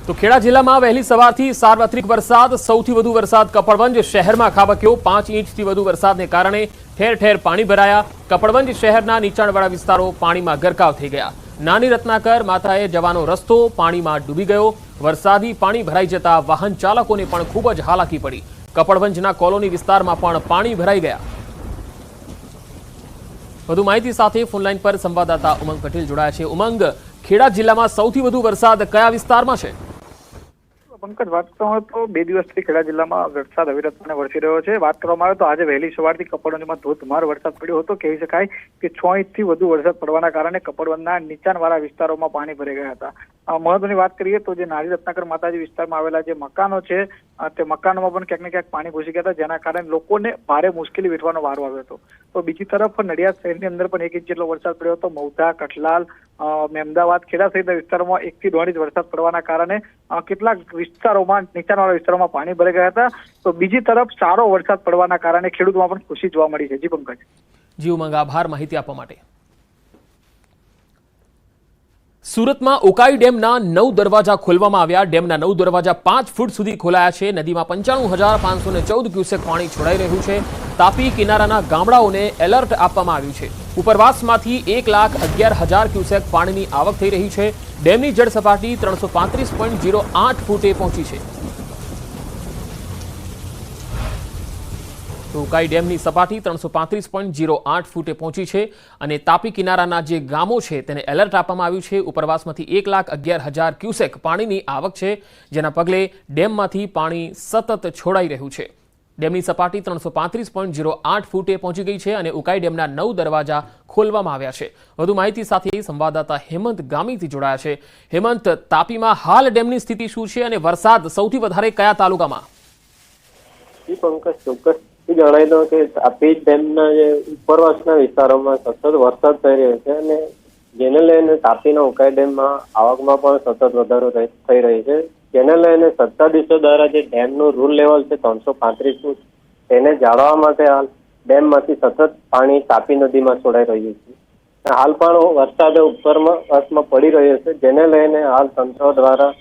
તો ખેડા જિલ્લામાં વહેલી સવારથી સાર્વત્રિક વરસાદ, સૌથી વધુ વરસાદ કપડવંજ શહેરમાં ખાબક્યો। 5 ઇંચથી વધુ વરસાદને કારણે ઠેર ઠેર પાણી ભરાયા। કપડવંજ શહેરના નીચાણવાળા વિસ્તારો પાણીમાં ગરકાવ થઈ ગયા। નાની રત્નાકર માતાએ જવાનો રસ્તો પાણીમાં ડૂબી ગયો। વરસાદી પાણી ભરાઈ જતા વાહન ચાલકોને પણ ખૂબ જ હાલાકી પડી। કપડવંજના કોલોની વિસ્તારમાં પણ પાણી ભરાઈ ગયા। વધુ માહિતી સાથે ફોનલાઈન પર સંવાદદાતા ઉમંગ પટેલ જોડાયા છે। ઉમંગ, ખેડા જિલ્લામાં સૌથી વધુ વરસાદ કયા વિસ્તારમાં છે? પંકજ, વાત કરવામાં આવે તો 2 દિવસથી ખેડા જિલ્લામાં વરસાદ અવિરતપણે વરસી રહ્યો છે। વાત કરવામાં આવે તો આજે વહેલી સવારથી કપડવંજમાં ધોધમાર વરસાદ પડ્યો હતો। કહી શકાય કે 6 ઇંચથી વધુ વરસાદ પડવાના કારણે કપડવંજના નીચાણવાળા વિસ્તારોમાં પાણી ભરાઈ ગયા હતા। મહત્વની વાત કરીએ તો જે નાની રત્નાકર માતાજી વિસ્તારમાં આવેલા જે મકાનો છે તે મકાનોમાં પણ ક્યાંક ને ક્યાંક પાણી ઘૂસી ગયા હતા, જેના કારણે લોકોને ભારે મુશ્કેલી વેઠવાનો વારો આવ્યો હતો। તો બીજી તરફ નડિયાદ શહેરની અંદર પણ 1 ઇંચ જેટલો વરસાદ પડ્યો હતો। મૌધા, કઠલાલ, મહેમદાવાદ, ખેડા સહિતના વિસ્તારોમાં 1 થી 1.5 ઇંચ વરસાદ પડવાના કારણે કેટલાક વિસ્તારોમાં નીચાણવાળા વિસ્તારોમાં પાણી ભરાઈ ગયા હતા। તો બીજી તરફ સારો વરસાદ પડવાના કારણે ખેડૂતોમાં પણ ખુશી જોવા મળી છે। જી પંકજ। જી ઉમંગ, આભાર માહિતી આપવા માટે। સુરતમાં ઉકાઈ ડેમના 9 દરવાજા ખોલવામાં આવ્યા। ડેમના 9 દરવાજા 5 ફૂટ સુધી ખોલાયા છે। નદીમાં 95,514 ક્યુસેક પાણી છોડાઈ રહ્યું છે। તાપી કિનારાના ગામડાઓને એલર્ટ આપવામાં આવ્યું છે। ઉપરવાસમાંથી 1,11,000 ક્યુસેક પાણીની આવક થઈ રહી છે। ડેમની જળ સપાટી 335.08 ફૂટે પહોંચી છે। તો ઉકાઈ ડેમની સપાટી 335.08 ફૂટે પહોંચી છે અને તાપી કિનારાના જે ગામો છે તેને એલર્ટ આપવામાં આવ્યું છે। ઉપરવાસમાંથી 1,11,000 ક્યુસેક પાણીની આવક છે, જેના પગલે ડેમમાંથી પાણી સતત છોડાઈ રહ્યું છે। ડેમની સપાટી 335.08 ફૂટે પહોંચી ગઈ છે અને ઉકાઈ ડેમના 9 દરવાજા ખોલવામાં આવ્યા છે। વધુ માહિતી સાથે સંવાદદાતા હેમંત ગામીથી જોડાયા છે। હેમંત, તાપીમાં હાલ ડેમની સ્થિતિ શું છે અને વરસાદ સૌથી વધારે કયા તાલુકામાં? ચોક્કસ જણાવી દઉં કે તાપી ડેમના જે ઉપરવાસના વિસ્તારોમાં સતત વરસાદ થઈ રહ્યો છે અને જેને લઈને તાપીના ઉકાઈ ડેમમાં આવકમાં પણ સતત વધારો થઈ રહી છે। જેને લઈને સત્તાધીશો દ્વારા જે ડેમનું રૂલ લેવલ છે 335 ફૂટ, તેને જાળવવા માટે હાલ ડેમમાંથી સતત પાણી તાપી નદીમાં છોડાઈ રહ્યું છે। હાલ પણ વરસાદ ઉપરવાસમાં પડી રહ્યો છે, જેને લઈને હાલ તંત્ર દ્વારા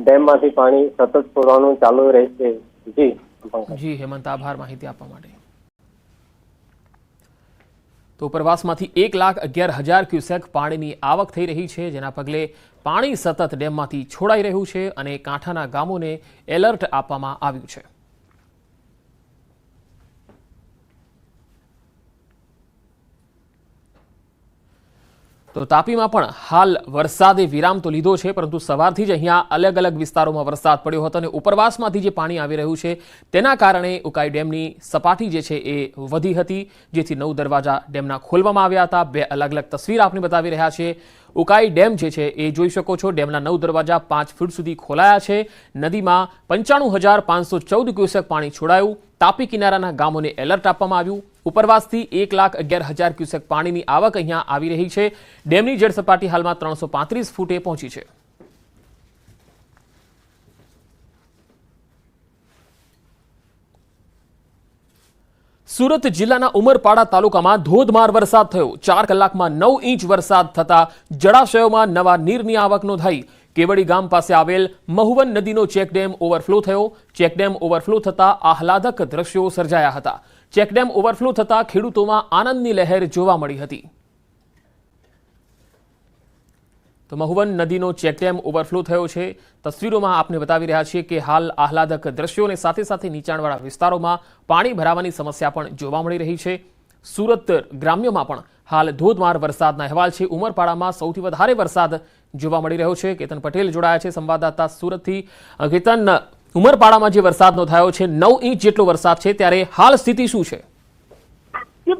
ડેમમાંથી પાણી સતત છોડવાનું ચાલુ રહેશે। જી હેમંત, આભાર માહિતી આપવા માટે। તો ઉપરવાસમાંથી 1,11,000 ક્યુસેક પાણીની આવક થઈ રહી છે, જેના પગલે પાણી સતત ડેમમાંથી છોડાઈ રહ્યું છે અને કાંઠાના ગામોને એલર્ટ આપવામાં આવ્યું છે। તો તાપીમાં પણ હાલ વરસાદે વિરામ તો લીધો છે, પરંતુ સવારથી જ અહીંયા અલગ અલગ વિસ્તારોમાં વરસાદ પડ્યો હતો અને ઉપરવાસમાંથી જે પાણી આવી રહ્યું છે તેના કારણે ઉકાઈ ડેમની સપાટી જે છે એ વધી હતી, જેથી 9 દરવાજા ડેમના ખોલવામાં આવ્યા હતા। 2 અલગ અલગ તસવીર આપને બતાવી રહ્યા છે। ઉકાઈ ડેમ જે છે એ જોઈ શકો છો, ડેમના 9 દરવાજા 5 ફૂટ સુધી ખોલાયા છે। નદીમાં 95,514 ક્યુસેક પાણી છોડાયું। તાપી કિનારાના ગામોને એલર્ટ આપવામાં આવ્યું। ઉપરવાસથી 1,11,000 ક્યુસેક પાણીની આવક અહીંયા આવી રહી છે। ડેમની જળ સપાટી હાલમાં 335 ફૂટે પહોંચી છે। સુરત જિલ્લાના ઉમરપાડા તાલુકામાં ધોધમાર વરસાદ થયો। 4 કલાકમાં 9 ઇંચ વરસાદ થતા જળાશયોમાં નવા નીરની આવક નોંધાઈ। કેવડી ગામ પાસે આવેલ મહુવન નદીનો ચેકડેમ ઓવરફ્લો થયો। ચેકડેમ ઓવરફ્લો થતા આહલાદક દ્રશ્યો સર્જાયા હતા। ચેકડેમ ઓવરફ્લો થતા ખેડૂતોમાં આનંદની લહેર જોવા મળી હતી। તો મહુવન નદીનો ચેકડેમ ઓવરફ્લો થયો છે। તસવીરોમાં આપને બતાવી રહ્યા છીએ કે હાલ આહલાદક દ્રશ્યોને સાથે સાથે નીચાણવાળા વિસ્તારોમાં પાણી ભરાવાની સમસ્યા પણ જોવા મળી રહી છે। સુરત ગ્રામ્યમાં પણ હાલ ધોધમાર વરસાદના અહેવાલ છે। ઉમરપાડામાં સૌથી વધારે વરસાદ જોવા મળી રહ્યો છે। કેતન પટેલ જોડાયા છે સંવાદદાતા સુરતથી। કેતન, ઉમરપાડામાં જે વરસાદ નોંધાયો છે 9 ઇંચ જેટલો વરસાદ છે, ત્યારે હાલ સ્થિતિ શું છે?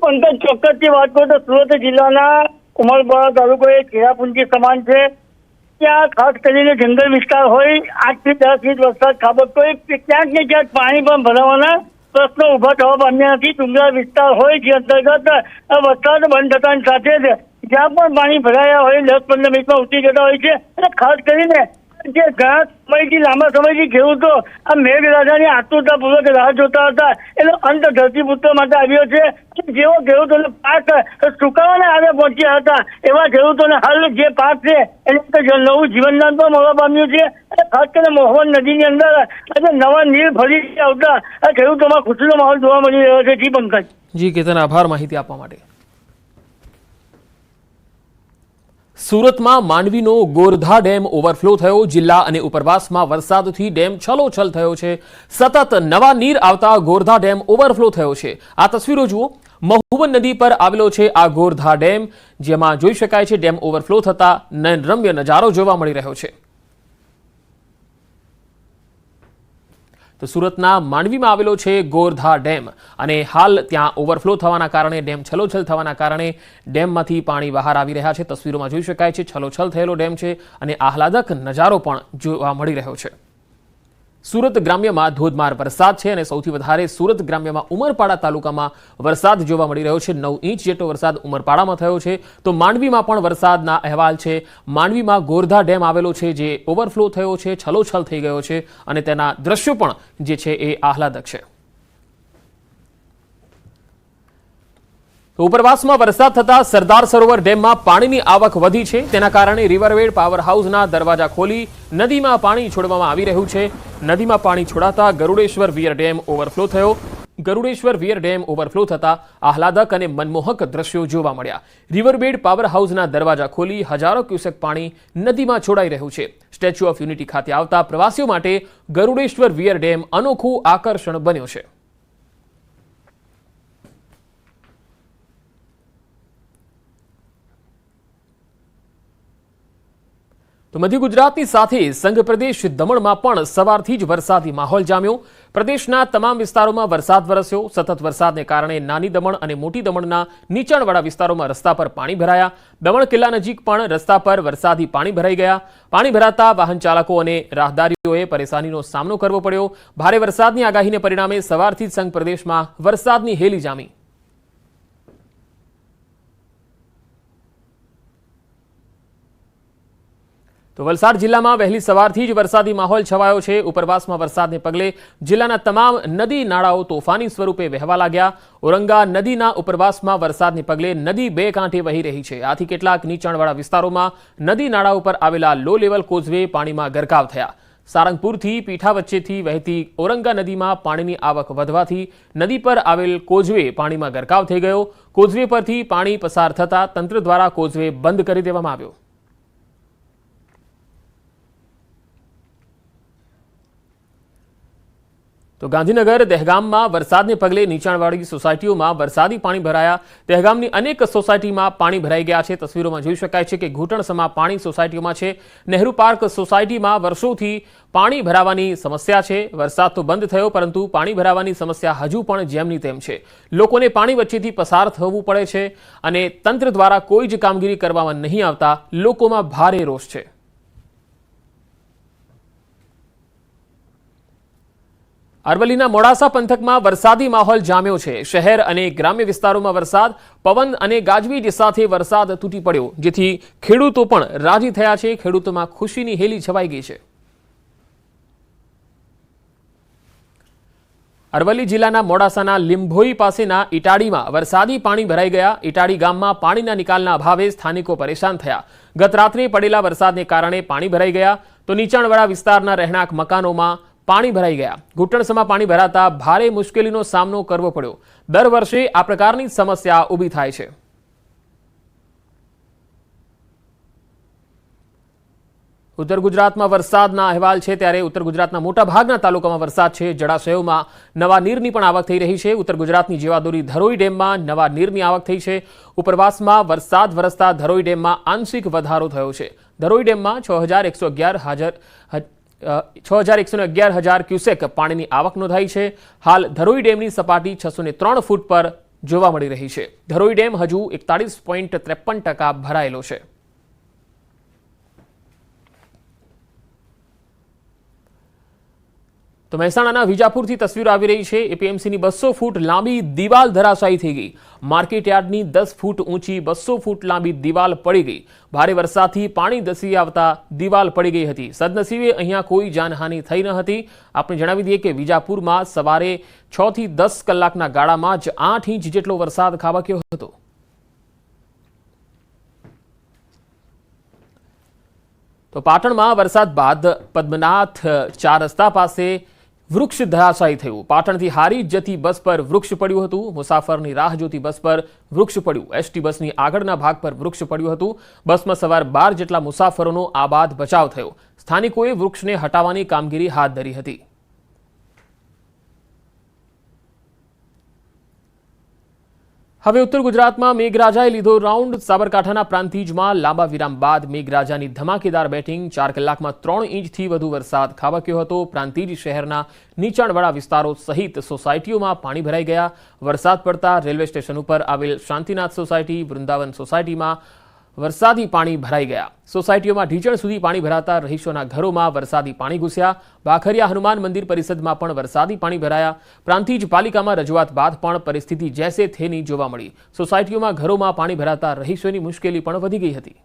પંકજ, ચોક્કસથી વાત કરું તો સુરત જિલ્લાના ઉમરપાડા તાલુકો એ ખેડાપુંજી સમાન છે। ત્યાં ખાસ કરીને જંગલ વિસ્તાર હોય, 8 થી 10 ઇંચ વરસાદ ખાબકતો હોય, ક્યાંક ને ક્યાંક પાણી પણ ભરાવાના પ્રશ્નો ઉભા થવા પામ્યા નથી। ડુંગરાળ વિસ્તાર હોય જે અંતર્ગત વરસાદ બંધ થતાની સાથે જ જ્યાં પણ પાણી ભરાયા હોય 10-15 મિનિટમાં ઉતરી જતા હોય છે। અને ખાસ કરીને જે ઘણા સમયથી લાંબા સમયથી ખેડૂતો આ મેઘરાજાની આતુરતાપૂર્વક રાહ જોતા હતા એનો અંત ધરતીપુત્રો માટે આવ્યો છે. જેવો ખેડૂતોને પાક સુકાવાના આરે પહોંચ્યા હતા એવા ખેડૂતોને હાલ જે પાક છે એને નવું જીવનદાન પણ મળવા પામ્યું છે. ખાસ કરીને મોહન નદીની અંદર આજે નવા નીર ફરી આવતા આ ખેડૂતોમાં ખુશીનો માહોલ જોવા મળી રહ્યો છે. જી પંકજ. જી કેતન, આભાર માહિતી આપવા માટે. સુરતમાં માંડવીનો ગોરધા ડેમ ઓવરફ્લો થયો. જિલ્લા અને ઉપરવાસમાં વરસાદથી ડેમ છલોછલ થયો છે. સતત નવા નીર આવતા ગોરધા ડેમ ઓવરફ્લો થયો છે. આ તસવીરો જુઓ. મહુવન નદી પર આવેલો છે આ ગોરધા ડેમ, જેમાં જોઈ શકાય છે ડેમ ઓવરફ્લો થતા નયનરમ્ય નજારો જોવા મળી રહ્યો છે. તો સુરતના માંડવીમાં આવેલો છે ગોરધા ડેમ અને હાલ ત્યાં ઓવરફ્લો થવાના કારણે, ડેમ છલોછલ થવાના કારણે ડેમમાંથી પાણી બહાર આવી રહ્યા છે. તસવીરોમાં જોઈ શકાય છે છલોછલ થયેલો ડેમ છે અને આહલાદક નજારો પણ જોવા મળી રહ્યો છે. સુરત ગ્રામ્યમાં ધોધમાર વરસાદ છે અને સૌથી વધારે સુરત ગ્રામ્યમાં ઉમરપાડા તાલુકામાં વરસાદ જોવા મળી રહ્યો છે. 9 ઇંચ જેટલો વરસાદ ઉમરપાડામાં થયો છે. તો માંડવીમાં પણ વરસાદના અહેવાલ છે. માંડવીમાં ગોરધા ડેમ આવેલો છે જે ઓવરફ્લો થયો છે, છલોછલ થઈ ગયો છે અને તેના દ્રશ્યો પણ જે છે એ આહલાદક છે. તો ઉપરવાસમાં વરસાદ થતા સરદાર સરોવર ડેમમાં પાણીની આવક વધી છે. તેના કારણે રિવરવેડ પાવર હાઉસના દરવાજા ખોલી નદીમાં પાણી છોડવામાં આવી રહ્યું છે. નદીમાં પાણી છોડાતા ગરુડેશ્વર વીર ડેમ ઓવરફ્લો થયો. ગરુડેશ્વર વીર ડેમ ઓવરફ્લો થતા આહલાદક અને મનમોહક દ્રશ્યો જોવા મળ્યા. રિવરબેડ પાવર હાઉસના દરવાજા ખોલી હજારો ક્યુસેક પાણી નદીમાં છોડાઈ રહ્યું છે. સ્ટેચ્યુ ઓફ યુનિટી ખાતે આવતા પ્રવાસીઓ માટે ગરુડેશ્વર વીર ડેમ અનોખું આકર્ષણ બન્યો છે. તો મધ્ય ગુજરાતની સાથે સંઘ પ્રદેશ દમણમાં પણ સવારથી જ વરસાદી માહોલ જામ્યો. પ્રદેશના તમામ વિસ્તારોમાં વરસાદ વરસ્યો. સતત વરસાદને કારણે નાની દમણ અને મોટી દમણના નીચાણવાળા વિસ્તારોમાં રસ્તા પર પાણી ભરાયા. દમણ કિલ્લા નજીક પણ રસ્તા પર વરસાદી પાણી ભરાઈ ગયા. પાણી ભરાતા વાહન ચાલકો અને રાહદારીઓએ પરેશાનીનો સામનો કરવો પડ્યો. ભારે વરસાદની આગાહીને પરિણામે સવારથી જ સંઘ પ્રદેશમાં વરસાદની હેલી જામી. તો વલસાડ જિલ્લામાં વહેલી સવારથી જ વરસાદી માહોલ છવાયો છે. ઉપરવાસમાં વરસાદને પગલે જિલ્લાના તમામ નદી નાળાઓ તોફાની સ્વરૂપે વહેવા લાગ્યા. ઔરંગા નદીના ઉપરવાસમાં વરસાદને પગલે નદી બે કાંઠે વહી રહી છે. આથી કેટલાક નીચાણવાળા વિસ્તારોમાં નદી નાળા ઉપર આવેલા લો લેવલ કોઝવે પાણીમાં ગરકાવ થયા. સારંગપુરથી પીઠા વચ્ચેથી વહેતી ઔરંગા નદીમાં પાણીની આવક વધવાથી નદી પર આવેલ કોઝવે પાણીમાં ગરકાવ થઈ ગયો. કોઝવે પરથી પાણી પસાર થતા તંત્ર દ્વારા કોઝવે બંધ કરી દેવામાં આવ્યો. તો ગાંધીનગર દહેગામમાં વરસાદને પગલે નીચાણવાળી સોસાયટીઓમાં વરસાદી પાણી ભરાયા. દહેગામની અનેક સોસાયટીમાં પાણી ભરાઈ ગયા છે. તસવીરોમાં જોઈ શકાય છે કે ઘૂંટણસમા પાણી સોસાયટીઓમાં છે. નહેરુ પાર્ક સોસાયટીમાં વર્ષોથી પાણી ભરાવાની સમસ્યા છે. વરસાદ તો બંધ થયો પરંતુ પાણી ભરાવાની સમસ્યા હજુ પણ જેમની તેમ છે. લોકોને પાણી વચ્ચેથી પસાર થવું પડે છે અને તંત્ર દ્વારા કોઈ જ કામગીરી કરવામાં નહીં આવતા લોકોમાં ભારે રોષ છે. અરવલ્લીના મોડાસા પંથકમાં વરસાદી માહોલ જામ્યો છે. શહેર અને ગ્રામ્ય વિસ્તારોમાં વરસાદ, પવન અને ગાજવીજ સાથે વરસાદ તૂટી પડ્યો, જેથી ખેડૂતો પણ રાજી થયા છે. ખેડૂતોમાં ખુશીની હેલી છવાઈ ગઈ છે. અરવલ્લી જિલ્લાના મોડાસાના લીંભોઈ પાસેના ઇટાડીમાં વરસાદી પાણી ભરાઈ ગયા. ઇટાડી ગામમાં પાણીના નિકાલના અભાવે સ્થાનિકો પરેશાન થયા. ગત રાત્રે પડેલા વરસાદને કારણે પાણી ભરાઈ ગયા. તો નીચાણવાળા વિસ્તારના રહેણાંક મકાનોમાં પાણી ભરાઈ ગયા. ઘૂંટણસમાં પાણી ભરાતા ભારે મુશ્કેલીનો સામનો કરવો પડ્યો. દર વર્ષે આ પ્રકારની સમસ્યા ઊભી થાય છે. ઉત્તર ગુજરાતમાં વરસાદના અહેવાલ છે, ત્યારે ઉત્તર ગુજરાતના મોટાભાગના તાલુકામાં વરસાદ છે. જળાશયોમાં નવા નીરની પણ આવક થઈ રહી છે. ઉત્તર ગુજરાતની જીવાદોરી ધરોઈ ડેમમાં નવા નીરની આવક થઈ છે. ઉપરવાસમાં વરસાદ વરસતા ધરોઈ ડેમમાં આંશિક વધારો થયો છે. ધરોઈ ડેમમાં 6,111,000 ક્યુસેક પાણીની આવક નોંધાઈ છે. હાલ ધરોઈ ડેમની સપાટી 603 ફૂટ પર જોવા મળી રહી છે. ધરોઈ ડેમ હજુ 41.53% ભરાયેલો છે. તો મહેસાણાના વિજાપુરથી તસવીરો આવી રહી છે। એપીએમસીની 200 ફૂટ લાંબી દિવાલ ધરાશાયી થઈ ગઈ। માર્કેટ યાર્ડની 10 ફૂટ ઊંચી 200 ફૂટ લાંબી દિવાલ પડી ગઈ। ભારે વરસાદથી પાણી ધસી આવતા દિવાલ પડી ગઈ હતી। સદનસીબે અહીંયા કોઈ જાનહાનિ થઈ ન હતી। આપણે જણાવી દઈએ કે વિજાપુરમાં સવારે 6 થી 10 કલાકના ગાળામાં જ 8 ઇંચ જેટલો વરસાદ ખાબક્યો હતો। તો પાટણમાં વરસાદ બાદ પદ્મનાથ 4 રસ્તા પાસે વૃક્ષ ધરાશાયી થયું। પાટણથી હારીજ જતી બસ પર વૃક્ષ પડ્યું હતું। મુસાફરની રાહ જોતી બસ પર વૃક્ષ પડ્યું। એસટી બસની આગળના ભાગ પર વૃક્ષ પડ્યું હતું। બસમાં સવાર 12 જેટલા મુસાફરોનો આબાદ બચાવ થયો। સ્થાનિકોએ વૃક્ષને હટાવવાની કામગીરી હાથ ધરી હતી। હવે ઉત્તર ગુજરાતમાં મેઘરાજાએ લીધો રાઉન્ડ। સાબરકાંઠાના પ્રાંતિજમાં લાંબા વિરામ બાદ મેઘરાજાની ધમાકેદાર બેટિંગ। 4 કલાકમાં 3 ઇંચથી વધુ વરસાદ ખાબક્યો હતો। પ્રાંતિજ શહેરના નીચાણવાળા વિસ્તારો સહિત સોસાયટીઓમાં પાણી ભરાઈ ગયા। વરસાદ પડતા રેલવે સ્ટેશન ઉપર આવેલ શાંતિનાથ સોસાયટી, વૃંદાવન સોસાયટીમાં વરસાદી પાણી ભરાઈ ગયા। સોસાયટીઓમાં ઢીંચણ સુધી પાણી ભરાતા રહીશોના ઘરોમાં વરસાદી પાણી ઘૂસ્યા। ભાખરિયા હનુમાન મંદિર પરિસરમાં પણ વરસાદી પાણી ભરાયા। પ્રાંતિજ પાલિકામાં રજૂઆત બાદ પણ પરિસ્થિતિ જેસે થેની જોવા મળી। સોસાયટીઓમાં ઘરોમાં પાણી ભરાતા રહીશોની મુશ્કેલી પણ વધી ગઈ હતી।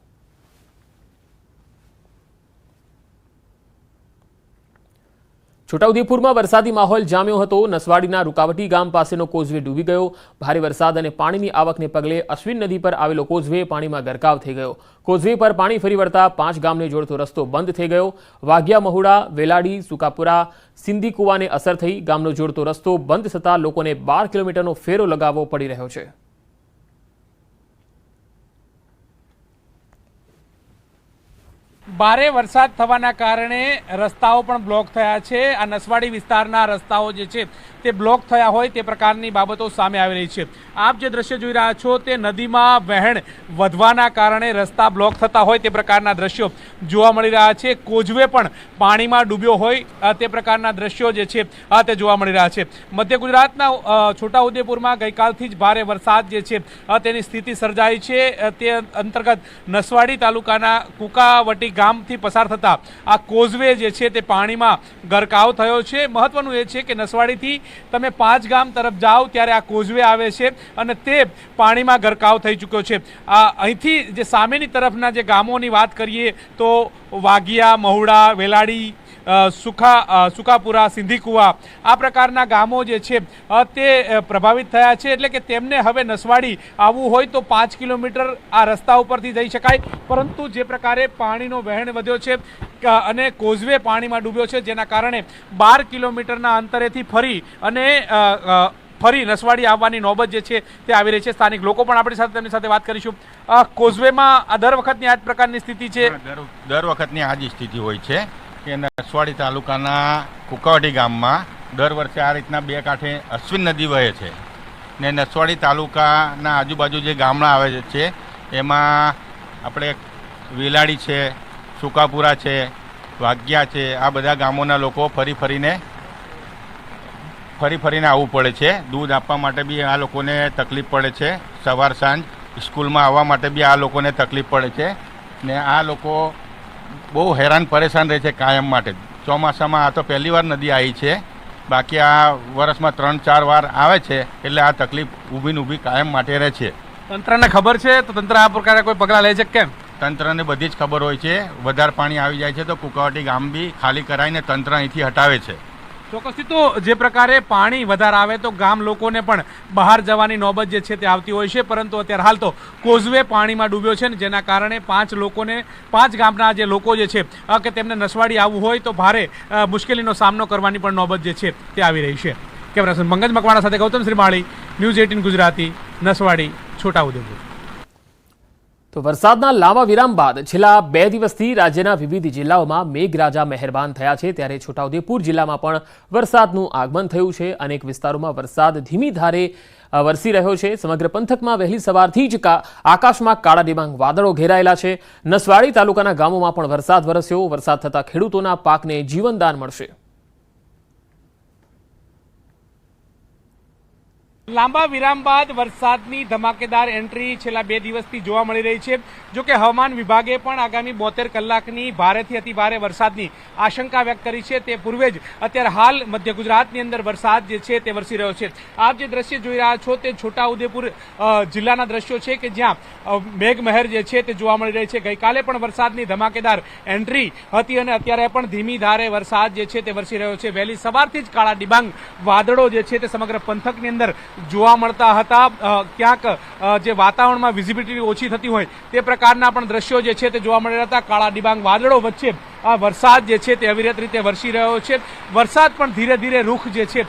છોટાઉદેપુરમાં વરસાદી માહોલ જામ્યો હતો। નસવાડીના રૂકાવટી ગામ પાસેનો કોઝવે ડૂબી ગયો। ભારે વરસાદ અને પાણીની આવકને પગલે અશ્વિન નદી પર આવેલો કોઝવે પાણીમાં ગરકાવ થઈ ગયો। કોઝવે પર પાણી ફરી વળતા 5 ગામને જોડતો રસ્તો બંધ થઈ ગયો। વાઘિયા મહુડા, વેલાડી, સુકાપુરા, સિંધી કુવાને અસર થઈ। ગામનો જોડતો રસ્તો બંધ થતાં લોકોને 12 કિલોમીટરનો ફેરો લગાવવો પડી રહ્યો છે। ભારે વરસાદ થવાના કારણે રસ્તાઓ પણ બ્લોક થયા છે। આ નસવાડી વિસ્તારના રસ્તાઓ જે છે તે બ્લોક થયા હોય તે પ્રકારની બાબતો સામે આવી રહી છે। આપ જે દ્રશ્ય જોઈ રહ્યા છો તે નદીમાં વહેણ વધવાના કારણે રસ્તા બ્લોક થતા હોય તે પ્રકારના દ્રશ્યો જોવા મળી રહ્યા છે। કોઝવે પણ પાણીમાં ડૂબ્યો હોય તે પ્રકારના દ્રશ્યો જે છે તે જોવા મળી રહ્યા છે। મધ્ય ગુજરાતના છોટાઉદેપુરમાં ગઈકાલથી જ ભારે વરસાદ જે છે તેની સ્થિતિ સર્જાઈ છે। તે અંતર્ગત નસવાડી તાલુકાના કુકાવટી ગામથી પસાર થતા આ કોઝવે જે છે તે પાણીમાં ગરકાવ થયો છે। મહત્વનું એ છે કે નસવાડીથી તમે 5 ગામ તરફ જાઓ ત્યારે આ કોઝવે આવે છે અને તે પાણીમાં ગરકાવ થઈ ચૂક્યો છે। અહીંથી જે સામેની તરફના જે ગામોની વાત કરીએ તો વાઘિયા, મહુડા, વેલાડી, સુકાપુરા, સિંધી કુવા આ પ્રકારના ગામો જે છે તે પ્રભાવિત થયા છે। એટલે કે તેમને હવે નસવાડી આવવું હોય તો 5 કિલોમીટર આ રસ્તા ઉપરથી જઈ શકાય, પરંતુ જે પ્રકારે પાણીનો વહેણ વધ્યો છે અને કોઝવે પાણીમાં ડૂબ્યો છે જેના કારણે 12 કિલોમીટરના અંતરેથી ફરી નસવાડી આવવાની નોબત જે છે તે આવી રહી છે। સ્થાનિક લોકો પણ આપણી સાથે તેમની સાથે વાત કરીશું। કોઝવેમાં આ દર વખતની આ જ પ્રકારની સ્થિતિ છે? દર વખતની આ જ સ્થિતિ હોય છે કે નસવાડી તાલુકાના કુકાવટી ગામમાં દર વર્ષે આ રીતના 2 કાંઠે અશ્વિન નદી વહે છે ને નસવાડી તાલુકાના આજુબાજુ જે ગામડા આવે છે એમાં આપણે વેલાડી છે, સુકાપુરા છે, વાઘિયા છે, આ બધા ગામોના લોકો ફરી ફરીને આવવું પડે છે। દૂધ આપવા માટે બી આ લોકોને તકલીફ પડે છે। સવાર સાંજ સ્કૂલમાં આવવા માટે બી આ લોકોને તકલીફ પડે છે ને આ લોકો બહુ હેરાન પરેશાન રહે છે કાયમ માટે। ચોમાસામાં આ તો પહેલી વાર નદી આવી છે, બાકી આ વર્ષમાં 3-4 વાર આવે છે એટલે આ તકલીફ ઊભી કાયમ માટે રહે છે। તંત્રને ખબર છે તો તંત્ર આ પ્રકારે કોઈ પગલાં લે છે કેમ? તંત્રને બધી જ ખબર હોય છે। વધારે પાણી આવી જાય છે તો કુકાવટી ગામ બી ખાલી કરાવીને તંત્ર અહીંથી હટાવે છે। ચોક્કસથી તો જે પ્રકારે પાણી વધારે આવે તો ગામ લોકોને પણ બહાર જવાની નોબત જે છે તે આવતી હોય છે, પરંતુ અત્યારે હાલ તો કોઝવે પાણીમાં ડૂબ્યો છે ને જેના કારણે 5 ગામના જે લોકો જે છે કે તેમને નસવાડી આવવું હોય તો ભારે મુશ્કેલીનો સામનો કરવાની પણ નોબત જે છે તે આવી રહી છે। કેમેરા પર્સન પંકજ મકવાણા સાથે ગૌતમ શ્રીમાળી, ન્યૂઝ 18 ગુજરાતી, નસવાડી, છોટાઉદેપુર। તો વરસાદના લાંબા વિરામ બાદ છેલ્લા 2 દિવસથી રાજ્યના વિવિધ જિલ્લાઓમાં મેઘરાજા મહેરબાન થયા છે, ત્યારે છોટાઉદેપુર જિલ્લામાં પણ વરસાદનું આગમન થયું છે। અનેક વિસ્તારોમાં વરસાદ ધીમી ધારે વરસી રહ્યો છે। સમગ્ર પંથકમાં વહેલી સવારથી જ આકાશમાં કાળા ડિબાંગ વાદળો ઘેરાયેલા છે। નસવાડી તાલુકાના ગામોમાં પણ વરસાદ વરસ્યો। વરસાદ થતાં ખેડૂતોના પાકને જીવનદાન મળશે। લાંબા વિરામ બાદ વરસાદની ધમાકેદાર એન્ટ્રી છેલ્લા 2 દિવસથી જોવા મળી રહી છે. જો કે હવામાન વિભાગે પણ આગામી 72 કલાકની ભારેથી અતિભારે વરસાદની આશંકા વ્યક્ત કરી છે. તે પૂર્વે જ અત્યારે હાલ મધ્ય ગુજરાતની અંદર વરસાદ જે છે તે વરસી રહ્યો છે. આપ જે દ્રશ્ય જોઈ રહ્યા છો તે છોટાઉદેપુર જિલ્લાના દ્રશ્યો છે કે જ્યાં મેઘમહેર જે છે તે જોવા મળી રહી છે. ગઈકાલે પણ વરસાદની ધમાકેદાર એન્ટ્રી હતી અને અત્યારે પણ ધીમી ધારે વરસાદ જે છે તે વરસી રહ્યો છે. વહેલી સવારથી જ કાળા ડિબાંગ વાદળો જે છે તે સમગ્ર પંથકની અંદર જોવા મળતા હતા. ક્યાંક જે વાતાવરણમાં વિઝિબિલિટી ઓછી થતી હોય તે પ્રકારના પણ દ્રશ્યો જે છે તે જોવા મળી રહ્યા હતા. કાળા ડિબાંગ વાદળો વચ્ચે આ વરસાદ જે છે તે અવિરત રીતે વરસી રહ્યો છે. વરસાદ પણ ધીરે ધીરે રૂખ જે છે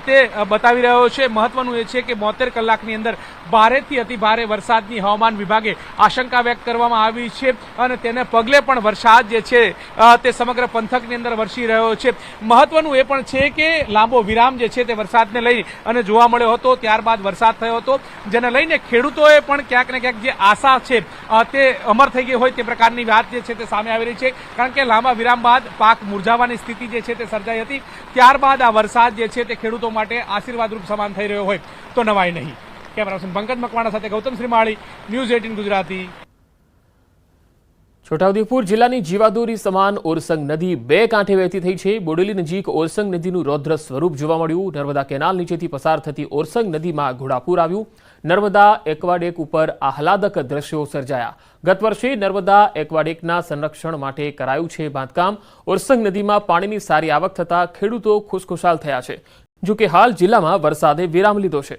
તે બતાવી રહ્યો છે. મહત્વનું એ છે કે 72 કલાકની અંદર ભારેથી અતિ ભારે વરસાદની હવામાન વિભાગે આશંકા વ્યક્ત કરવામાં આવી છે અને તેને પગલે પણ વરસાદ જે છે તે સમગ્ર પંથકની અંદર વરસી રહ્યો છે. મહત્વનું એ પણ છે કે લાંબો વિરામ જે છે તે વરસાદને લઈ અને જોવા મળ્યો હતો. ત્યારબાદ વરસાદ થયો હતો, જેને લઈને ખેડૂતોએ પણ ક્યાંક ને ક્યાંક જે આશા છે તે અમર થઈ ગઈ હોય તે પ્રકારની વાત જે છે તે સામે આવી રહી છે. કારણ કે લાંબા વિરામ બાદ પાક મુરઝાવાની સ્થિતિ જે છે તે સર્જાઈ હતી. ત્યારબાદ આ વરસાદ જે છે તે ખેડૂતો માટે આશીર્વાદરૂપ સમાન થઈ રહ્યો હોય તો નવાઈ નહીં. કેમેરા પર્સન પંકજ મકવાણા સાથે ગૌતમ શ્રીમાળી, ન્યૂઝ 18 ગુજરાતી. છોટાઉદેપુર જિલ્લાની જીવાદોરી સમાન ઓરસંગ નદી 2 કાંઠે વહેતી થઈ છે. બોડેલી નજીક ઓરસંગ નદીનું રૌદ્ર સ્વરૂપ જોવા મળ્યું. નર્મદા કેનાલ નીચેથી પસાર થતી ઓરસંગ નદીમાં ઘોડાપૂર આવ્યું. નર્મદા એક્વાડેક ઉપર આહલાદક દ્રશ્યો સર્જાયા. ગત વર્ષે નર્મદા એક્વાડેકના સંરક્ષણ માટે કરાયું છે બાંધકામ. ઓરસંગ નદીમાં પાણીની સારી આવક થતાં ખેડૂતો ખુશખુશાલ થયા છે. જો કે હાલ જિલ્લામાં વરસાદે વિરામ લીધો છે.